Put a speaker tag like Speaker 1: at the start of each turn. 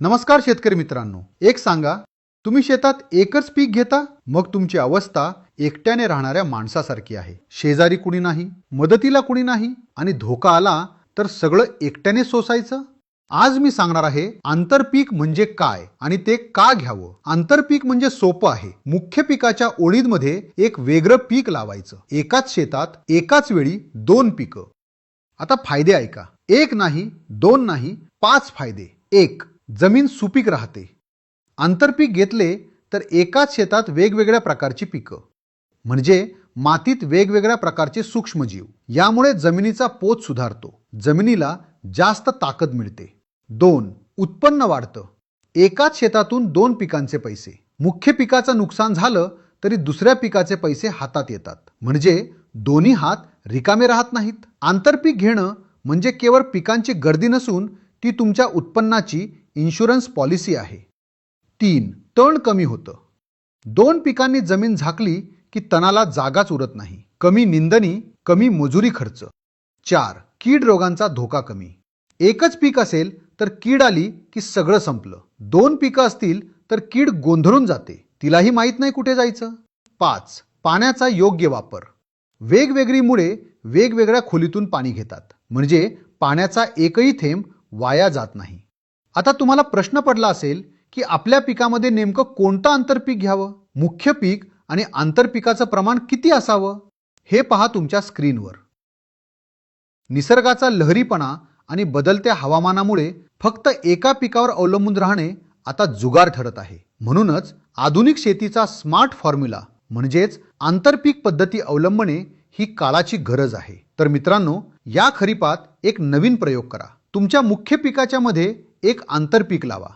Speaker 1: नमस्कार शेतकरी मित्रांनो, एक सांगा, तुम्ही शेतात एकच पीक घेता, मग तुमची अवस्था एकट्याने राहणाऱ्या माणसासारखी आहे. शेजारी कुणी नाही, मदतीला कुणी नाही आणि धोका आला तर सगळं एकट्याने सोसायचं. आज मी सांगणार आहे आंतरपीक म्हणजे काय आणि ते का घ्यावं. आंतरपीक म्हणजे सोपं आहे. मुख्य पिकाच्या ओळींमध्ये एक वेगळं पीक लावायचं. एकाच शेतात एकाच वेळी 2 पिकं. आता फायदे ऐका. 1 नाही, 2 नाही, 5 फायदे. 1. जमीन सुपीक राहते. आंतरपीक घेतले तर एकाच शेतात वेगवेगळ्या प्रकारची पिकं, म्हणजे मातीत वेगवेगळ्या प्रकारचे सूक्ष्मजीव. यामुळे जमिनीचा पोत सुधारतो. जमिनीला जास्त ताकद मिळते. 2. उत्पन्न वाढतं. एकाच शेतातून 2 पिकांचे पैसे. मुख्य पिकाचं नुकसान झालं तरी दुसऱ्या पिकाचे पैसे हातात येतात. म्हणजे दोन्ही हात रिकामे राहत नाहीत. आंतरपीक घेणं म्हणजे केवळ पिकांची गर्दी नसून ती तुमच्या उत्पन्नाची इन्शुरन्स पॉलिसी आहे. 3. तण कमी होतं. 2 पिकांनी जमीन झाकली की तणाला जागाच उरत नाही. कमी निंदणी, कमी मजुरी खर्च. 4. कीड रोगांचा धोका कमी. एकच पीक असेल तर कीड आली की सगळं संपलं. 2 पिकं असतील तर कीड गोंधळून जाते. तिलाही माहीत नाही कुठे जायचं. 5. पाण्याचा योग्य वापर. वेगवेगळी मुळे वेगवेगळ्या खोलीतून पाणी घेतात, म्हणजे पाण्याचा एकही थेंब वाया जात नाही. आता तुम्हाला प्रश्न पडला असेल की आपल्या पिकामध्ये नेमकं कोणतं आंतरपीक घ्यावं. मुख्य पीक आणि आंतरपिकाचं प्रमाण किती असावं हे पहा तुमच्या स्क्रीनवर. निसर्गाचा लहरीपणा आणि बदलत्या हवामानामुळे फक्त एका पिकावर अवलंबून राहणे आता जुगार ठरत आहे. म्हणूनच आधुनिक शेतीचा स्मार्ट फॉर्म्युला म्हणजेच आंतरपीक पद्धती अवलंबणे ही काळाची गरज आहे. तर मित्रांनो, या खरीपात एक नवीन प्रयोग करा. तुमच्या मुख्य पिकाच्या मध्ये एक आंतरपीक लावा.